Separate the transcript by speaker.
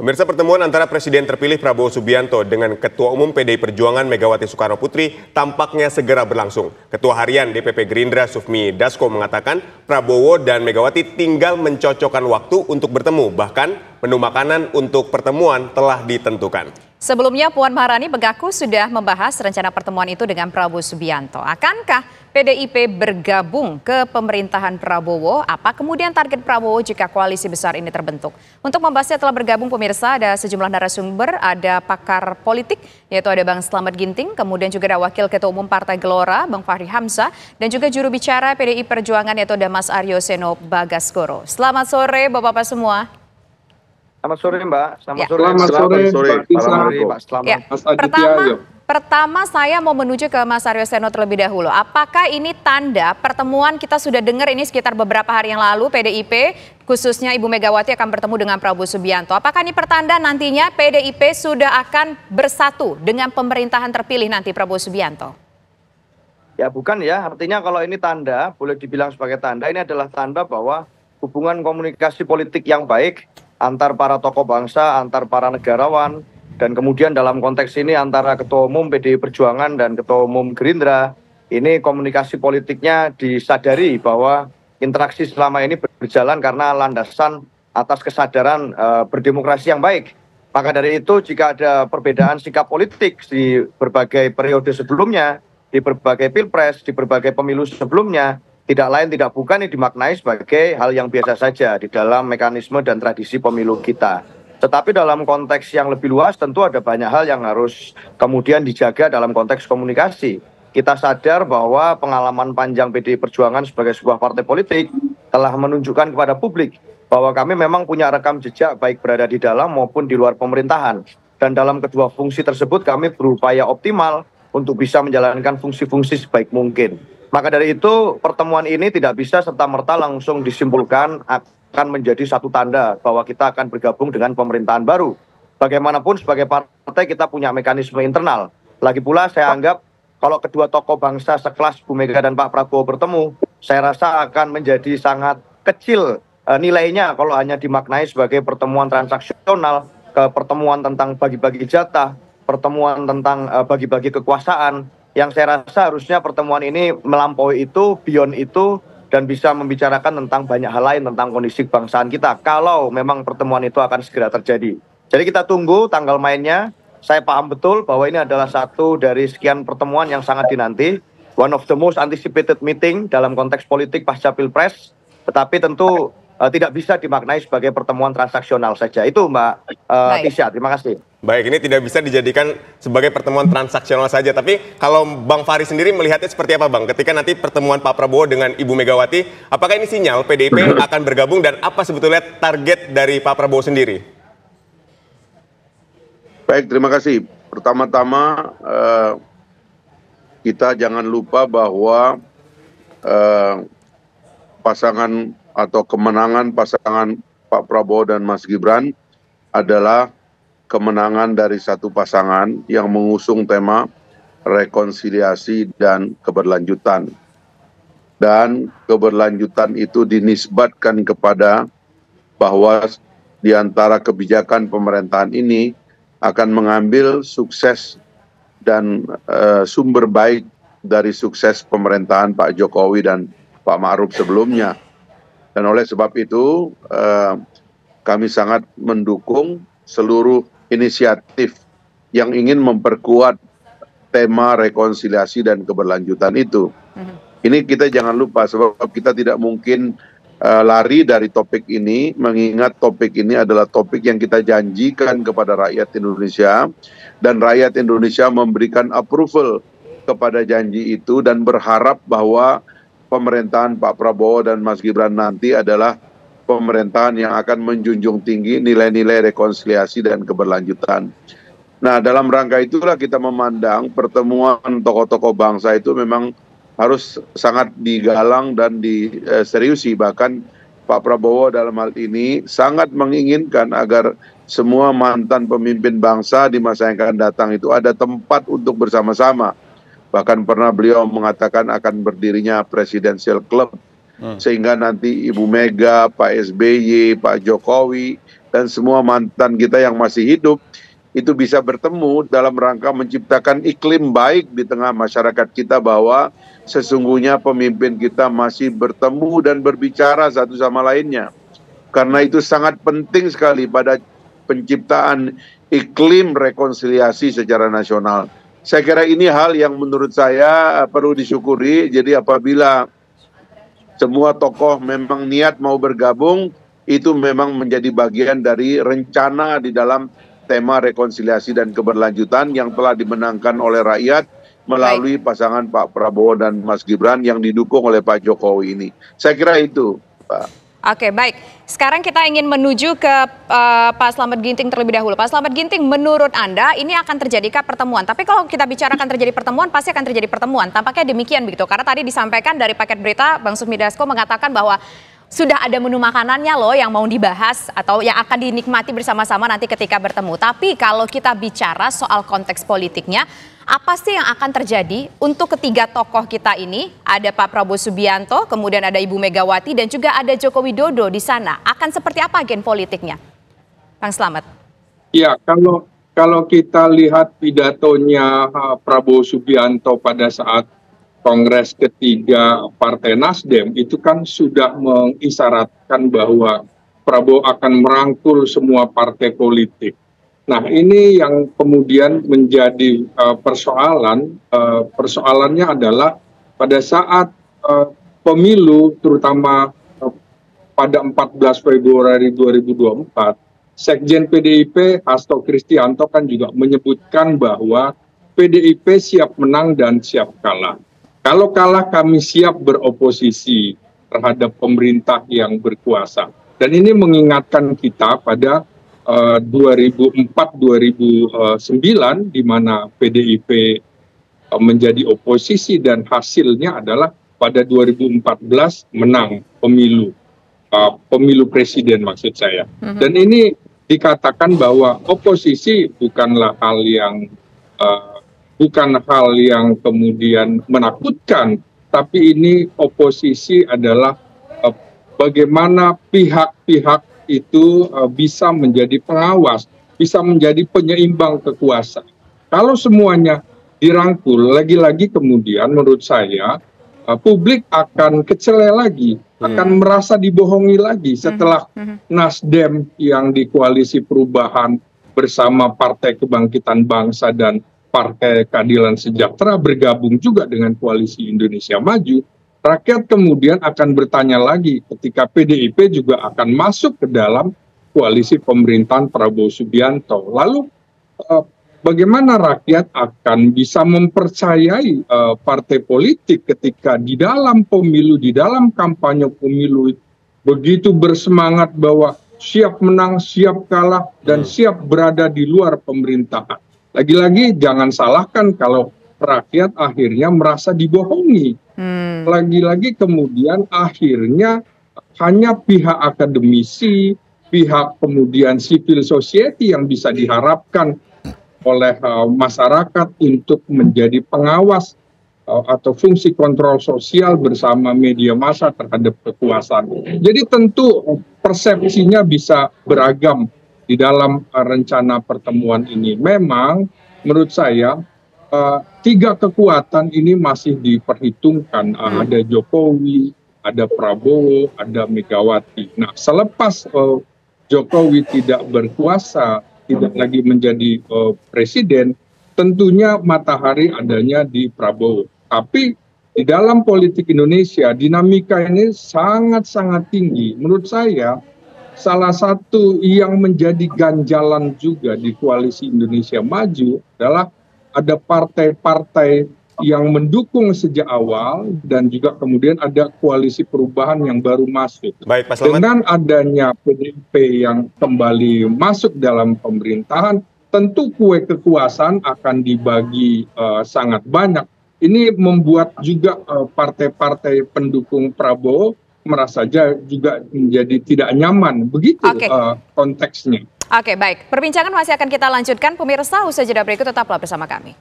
Speaker 1: Pemirsa, pertemuan antara Presiden terpilih Prabowo Subianto dengan Ketua Umum PDI Perjuangan Megawati Soekarno Putri tampaknya segera berlangsung. Ketua Harian DPP Gerindra Sufmi Dasko mengatakan Prabowo dan Megawati tinggal mencocokkan waktu untuk bertemu. Bahkan menu makanan untuk pertemuan telah ditentukan.
Speaker 2: Sebelumnya Puan Maharani mengaku sudah membahas rencana pertemuan itu dengan Prabowo Subianto. Akankah PDIP bergabung ke pemerintahan Prabowo? Apa kemudian target Prabowo jika koalisi besar ini terbentuk? Untuk membahasnya telah bergabung pemirsa, ada sejumlah narasumber, ada pakar politik, yaitu ada Bang Slamet Ginting, kemudian juga ada Wakil Ketua Umum Partai Gelora, Bang Fahri Hamzah, dan juga juru bicara PDI Perjuangan, yaitu ada Mas Aryo Seno Bagaskoro. Selamat sore Bapak-Bapak semua.
Speaker 3: Selamat sore Mbak.
Speaker 4: Selamat sore.
Speaker 3: Pak Slamet.
Speaker 2: Pertama saya mau menuju ke Mas Aryo Seno terlebih dahulu. Apakah ini tanda pertemuan kita sudah dengar ini sekitar beberapa hari yang lalu PDIP khususnya Ibu Megawati akan bertemu dengan Prabowo Subianto. Apakah ini pertanda nantinya PDIP sudah akan bersatu dengan pemerintahan terpilih nanti Prabowo Subianto?
Speaker 3: Ya bukan ya, artinya kalau ini tanda, boleh dibilang sebagai tanda, ini adalah tanda bahwa hubungan komunikasi politik yang baik antar para tokoh bangsa, antar para negarawan, dan kemudian dalam konteks ini antara Ketua Umum PDI Perjuangan dan Ketua Umum Gerindra, ini komunikasi politiknya disadari bahwa interaksi selama ini berjalan karena landasan atas kesadaran berdemokrasi yang baik. Maka dari itu jika ada perbedaan sikap politik di berbagai periode sebelumnya, di berbagai pilpres, di berbagai pemilu sebelumnya, tidak lain tidak bukan ini dimaknai sebagai hal yang biasa saja di dalam mekanisme dan tradisi pemilu kita. Tetapi dalam konteks yang lebih luas tentu ada banyak hal yang harus kemudian dijaga dalam konteks komunikasi. Kita sadar bahwa pengalaman panjang PDI Perjuangan sebagai sebuah partai politik telah menunjukkan kepada publik bahwa kami memang punya rekam jejak baik berada di dalam maupun di luar pemerintahan. Dan dalam kedua fungsi tersebut kami berupaya optimal untuk bisa menjalankan fungsi-fungsi sebaik mungkin. Maka dari itu pertemuan ini tidak bisa serta-merta langsung disimpulkan akan menjadi satu tanda bahwa kita akan bergabung dengan pemerintahan baru. Bagaimanapun sebagai partai kita punya mekanisme internal. Lagi pula saya anggap kalau kedua tokoh bangsa sekelas Bu Mega dan Pak Prabowo bertemu, saya rasa akan menjadi sangat kecil nilainya kalau hanya dimaknai sebagai pertemuan transaksional, pertemuan tentang bagi-bagi jatah, pertemuan tentang bagi-bagi kekuasaan. Yang saya rasa harusnya pertemuan ini melampaui itu, beyond itu, dan bisa membicarakan tentang banyak hal lain tentang kondisi kebangsaan kita. Kalau memang pertemuan itu akan segera terjadi. Jadi kita tunggu tanggal mainnya. Saya paham betul bahwa ini adalah satu dari sekian pertemuan yang sangat dinanti. One of the most anticipated meeting dalam konteks politik pasca Pilpres. Tetapi tentu tidak bisa dimaknai sebagai pertemuan transaksional saja. Itu Mbak Tisha, terima kasih.
Speaker 1: Baik, ini tidak bisa dijadikan sebagai pertemuan transaksional saja. Tapi kalau Bang Fahri sendiri melihatnya seperti apa Bang? Ketika nanti pertemuan Pak Prabowo dengan Ibu Megawati, apakah ini sinyal PDIP akan bergabung dan apa sebetulnya target dari Pak Prabowo sendiri?
Speaker 4: Baik, terima kasih. Pertama-tama kita jangan lupa bahwa pasangan atau kemenangan pasangan Pak Prabowo dan Mas Gibran adalah kemenangan dari satu pasangan yang mengusung tema rekonsiliasi dan keberlanjutan. Dan keberlanjutan itu dinisbatkan kepada bahwa di antara kebijakan pemerintahan ini akan mengambil sukses dan sumber baik dari sukses pemerintahan Pak Jokowi dan Pak Ma'ruf sebelumnya. Dan oleh sebab itu kami sangat mendukung seluruh inisiatif yang ingin memperkuat tema rekonsiliasi dan keberlanjutan itu. Ini kita jangan lupa sebab kita tidak mungkin lari dari topik ini, mengingat topik ini adalah topik yang kita janjikan kepada rakyat Indonesia dan rakyat Indonesia memberikan approval kepada janji itu dan berharap bahwa pemerintahan Pak Prabowo dan Mas Gibran nanti adalah pemerintahan yang akan menjunjung tinggi nilai-nilai rekonsiliasi dan keberlanjutan. Nah, dalam rangka itulah kita memandang pertemuan tokoh-tokoh bangsa itu memang harus sangat digalang dan diseriusi. Bahkan Pak Prabowo dalam hal ini sangat menginginkan agar semua mantan pemimpin bangsa di masa yang akan datang itu ada tempat untuk bersama-sama. Bahkan pernah beliau mengatakan akan berdirinya Presidential Club. Sehingga nanti Ibu Mega, Pak SBY, Pak Jokowi, dan semua mantan kita yang masih hidup itu bisa bertemu dalam rangka menciptakan iklim baik di tengah masyarakat kita, bahwa sesungguhnya pemimpin kita masih bertemu dan berbicara satu sama lainnya. Karena itu sangat penting sekali pada penciptaan iklim rekonsiliasi secara nasional. Saya kira ini hal yang menurut saya perlu disyukuri. Jadi apabila semua tokoh memang niat mau bergabung, itu memang menjadi bagian dari rencana di dalam tema rekonsiliasi dan keberlanjutan yang telah dimenangkan oleh rakyat melalui pasangan Pak Prabowo dan Mas Gibran yang didukung oleh Pak Jokowi ini. Saya kira itu, Pak.
Speaker 2: Oke, baik. Sekarang kita ingin menuju ke Pak Slamet Ginting terlebih dahulu. Pak Slamet Ginting, menurut Anda ini akan terjadikah pertemuan? Tapi kalau kita bicarakan terjadi pertemuan, pasti akan terjadi pertemuan. Tampaknya demikian begitu. Karena tadi disampaikan dari paket berita, Bang Sufmi Dasko mengatakan bahwa sudah ada menu makanannya loh yang mau dibahas atau yang akan dinikmati bersama-sama nanti ketika bertemu. Tapi kalau kita bicara soal konteks politiknya, apa sih yang akan terjadi untuk ketiga tokoh kita ini? Ada Pak Prabowo Subianto, kemudian ada Ibu Megawati, dan juga ada Joko Widodo di sana. Akan seperti apa agen politiknya? Bang Slamet.
Speaker 5: Ya, kalau kita lihat pidatonya Prabowo Subianto pada saat Kongres ketiga Partai Nasdem, itu kan sudah mengisyaratkan bahwa Prabowo akan merangkul semua partai politik. Nah, ini yang kemudian menjadi persoalannya adalah pada saat pemilu, terutama pada 14 Februari 2024, Sekjen PDIP Hasto Kristianto kan juga menyebutkan bahwa PDIP siap menang dan siap kalah. Kalau kalah kami siap beroposisi terhadap pemerintah yang berkuasa. Dan ini mengingatkan kita pada 2004-2009 di mana PDIP menjadi oposisi dan hasilnya adalah pada 2014 menang pemilu presiden maksud saya. Dan ini dikatakan bahwa oposisi bukanlah hal yang kemudian menakutkan, tapi ini oposisi adalah bagaimana pihak-pihak itu bisa menjadi pengawas, bisa menjadi penyeimbang kekuasaan. Kalau semuanya dirangkul, lagi-lagi kemudian menurut saya publik akan kecele lagi, akan merasa dibohongi lagi setelah Nasdem yang di koalisi perubahan bersama Partai Kebangkitan Bangsa dan Partai Keadilan Sejahtera bergabung juga dengan Koalisi Indonesia Maju. Rakyat kemudian akan bertanya lagi ketika PDIP juga akan masuk ke dalam koalisi pemerintahan Prabowo Subianto. Lalu bagaimana rakyat akan bisa mempercayai partai politik ketika di dalam pemilu, di dalam kampanye pemilu begitu bersemangat bahwa siap menang, siap kalah, dan siap berada di luar pemerintahan. Lagi-lagi jangan salahkan kalau rakyat akhirnya merasa dibohongi. Lagi-lagi kemudian akhirnya hanya pihak akademisi, pihak kemudian civil society yang bisa diharapkan oleh masyarakat untuk menjadi pengawas atau fungsi kontrol sosial bersama media massa terhadap kekuasaan. Jadi tentu persepsinya bisa beragam di dalam rencana pertemuan ini. Memang menurut saya tiga kekuatan ini masih diperhitungkan. Ada Jokowi, ada Prabowo, ada Megawati. Nah, selepas Jokowi tidak berkuasa, tidak lagi menjadi presiden, tentunya matahari adanya di Prabowo. Tapi di dalam politik Indonesia, dinamika ini sangat-sangat tinggi. Menurut saya, salah satu yang menjadi ganjalan juga di Koalisi Indonesia Maju adalah ada partai-partai yang mendukung sejak awal dan juga kemudian ada koalisi perubahan yang baru masuk.
Speaker 1: Baik, Pak Slamet.
Speaker 5: Dengan adanya PDIP yang kembali masuk dalam pemerintahan, tentu kue kekuasaan akan dibagi sangat banyak. Ini membuat juga partai-partai pendukung Prabowo merasa juga menjadi tidak nyaman. Begitu konteksnya.
Speaker 2: Oke, baik. Perbincangan masih akan kita lanjutkan. Pemirsa, usai jeda berikut tetaplah bersama kami.